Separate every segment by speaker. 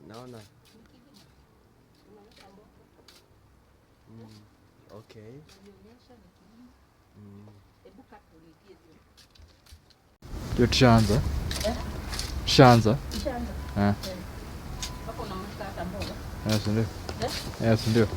Speaker 1: naona okay.
Speaker 2: Ndio tushaanza. Tushaanza.
Speaker 3: Hapo na mtaka mboga.
Speaker 2: Yes, ndio. Yes, ndio.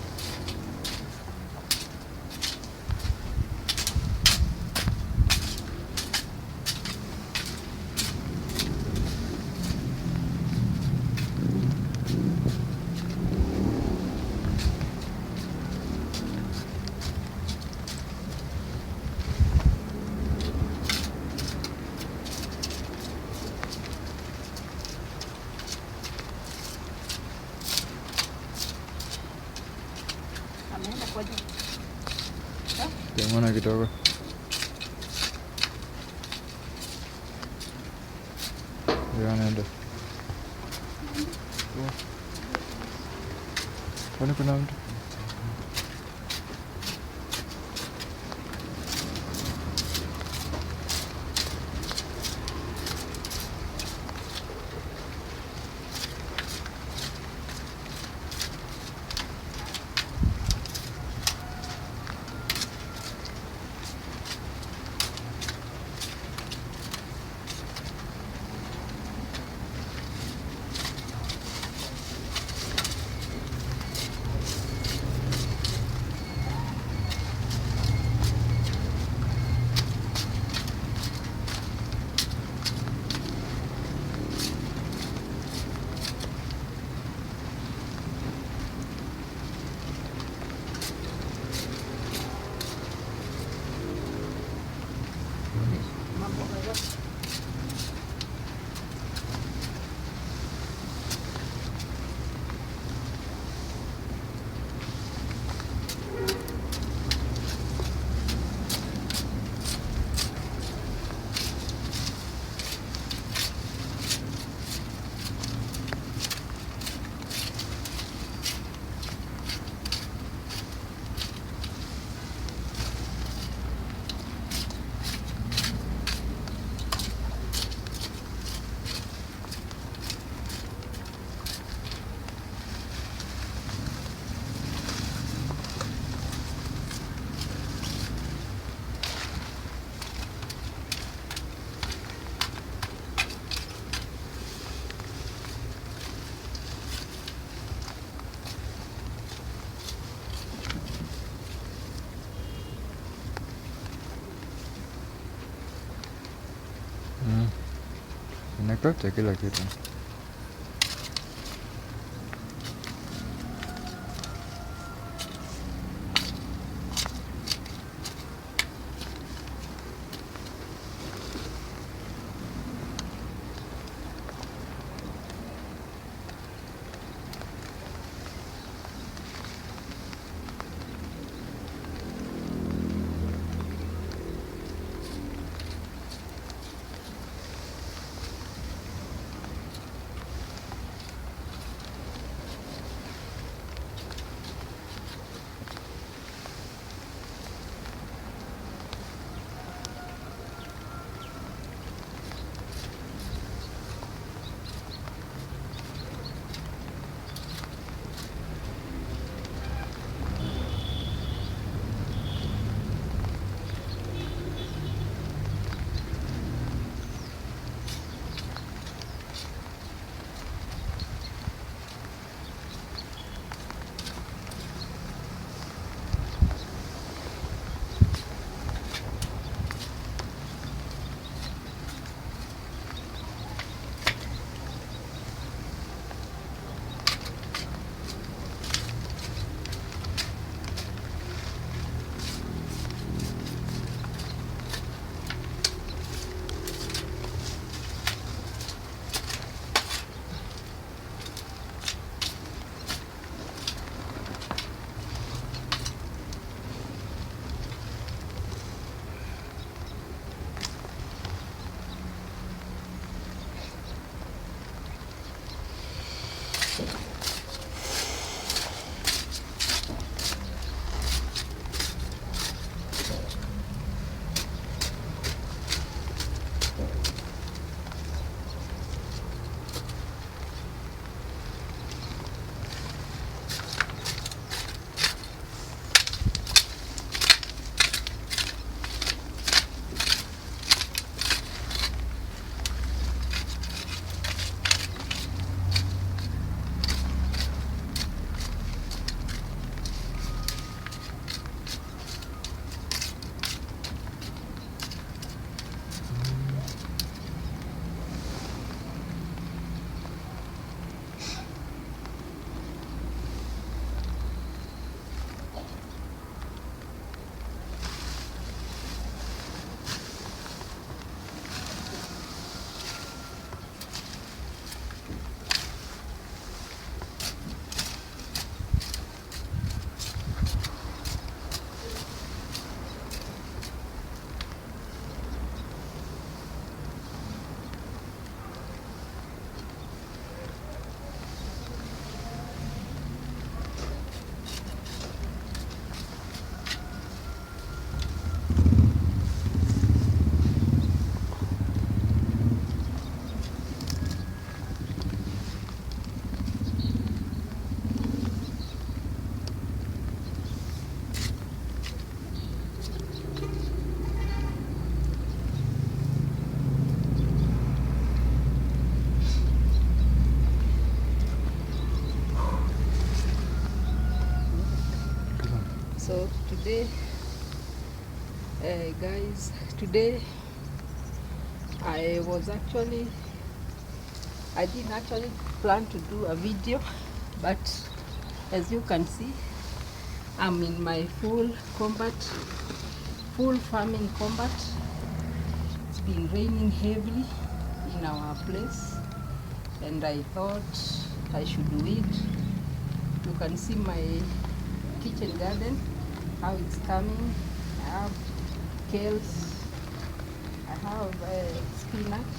Speaker 3: Ameenda kwa juu.
Speaker 2: Jamani kidogo. Anaenda. Kwani kuna mtu? Inakata kila kitu.
Speaker 3: today, guys, today I didn't actually plan to do a video, but as you can see, I'm in my full farming combat. It's been raining heavily in our place, and I thought I should weed. You can see my kitchen garden, how it's coming. I have kales, I have spinach,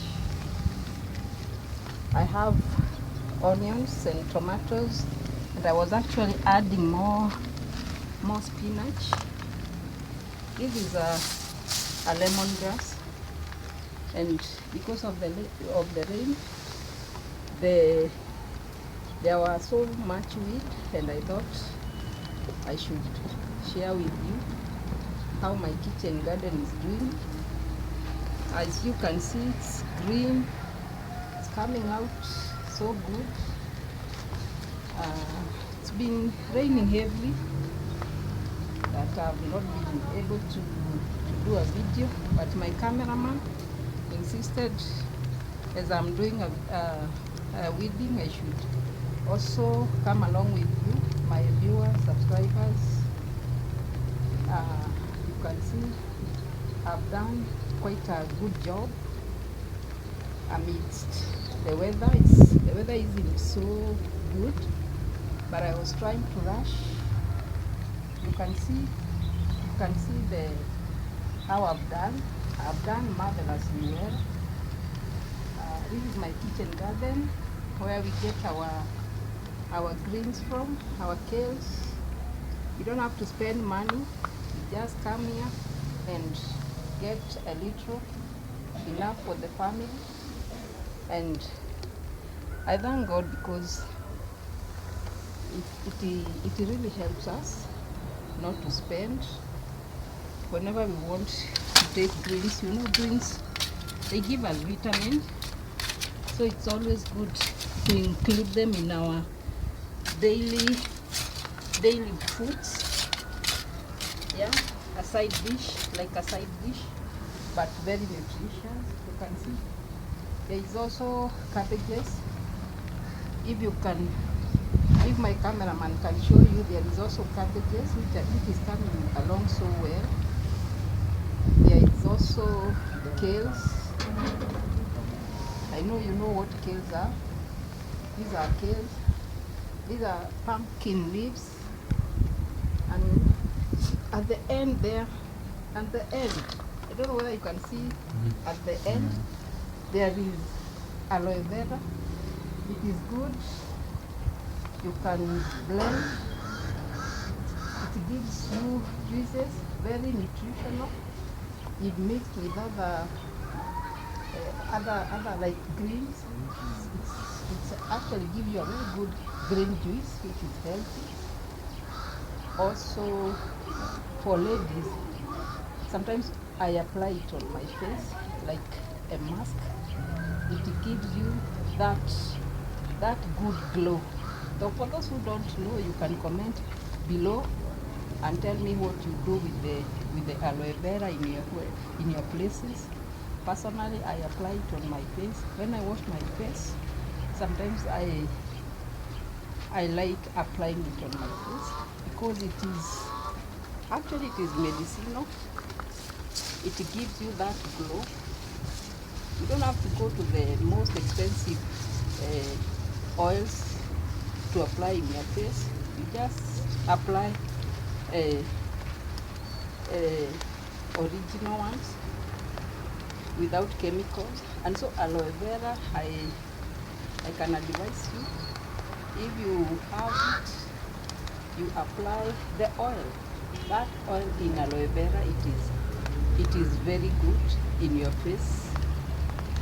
Speaker 3: I have onions and tomatoes, and I was actually adding more spinach. This is a lemongrass, and because of the rain, there was so much weed, and I thought I should share with you how my kitchen garden is doing. As you can see, it's green, it's coming out so good. It's been raining heavily that I've not been able to do a video, but my cameraman insisted, as I'm doing a weeding, I should also come along with you, my viewers, subscribers. You can see I've done quite a good job amidst the weather. The weather isn't so good, but I was trying to rush. You can see how I've done marvelously well. This is my kitchen garden, where we get our greens from, our kales. You don't have to spend money. You just come here and get a little, enough for the family. And I thank God, because it really helps us not to spend whenever we want to take greens. You know, greens, they give us vitamin, so it's always good to include them in our daily foods. Yeah, a side dish, but very nutritious. You can see there is also cabbages. If my cameraman can show you, there is also cabbages which is coming along so well. There is also kales. I know you know what kales are. These are kales. These are pumpkin leaves. And at the end there, I don't know whether you can see, at the end, there is aloe vera. It is good. You can blend. It gives you juices, very nutritional. It mixed with other like greens. It's actually give you a very good green juice, which is healthy. Also, for ladies, sometimes I apply it on my face like a mask. It gives you that good glow. So for those who don't know, you can comment below and tell me what you do with the aloe vera in your places. Personally, I apply it on my face. When I wash my face, sometimes I like applying it on my face, because it is medicinal. It gives you that glow. You don't have to go to the most expensive oils to apply in your face. You just apply original ones without chemicals. And so aloe vera, I can advise you, if you have it, you apply the oil. That oil in aloe vera, it is very good in your face.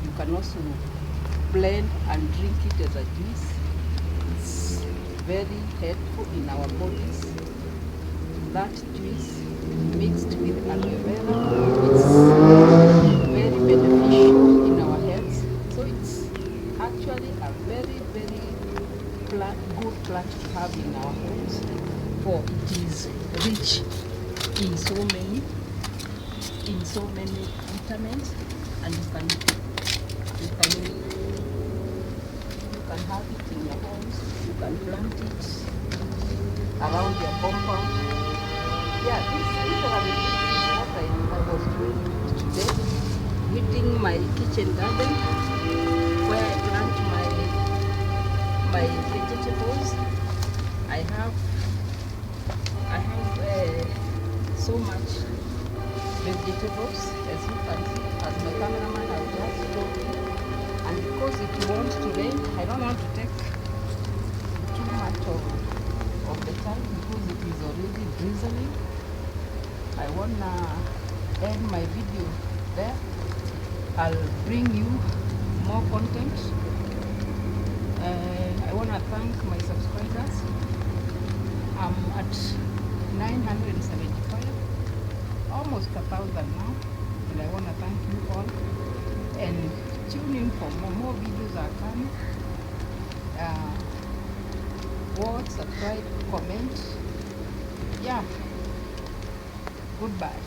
Speaker 3: You can also blend and drink it as a juice. It's very helpful in our bodies. That juice mixed with aloe vera, it's very beneficial in our health. So it's actually a very, very good plant to have in our homes, for it is rich so many vitamins, and you can have it in your homes. You can plant it around your compound. Yeah, this is what I was doing today, weeding my kitchen garden where I plant my vegetables. I have so much vegetables, as you can see, as my cameraman has just showed you. And because it wants to rain, I don't want to take too much of the time because it is already drizzling. I wanna end my video there. I'll bring you more content. I wanna thank my subscribers. I'm at 975, almost 1,000 now, and I wanna thank you all. And tune in for more videos are coming. Watch, subscribe, comment. Yeah. Goodbye.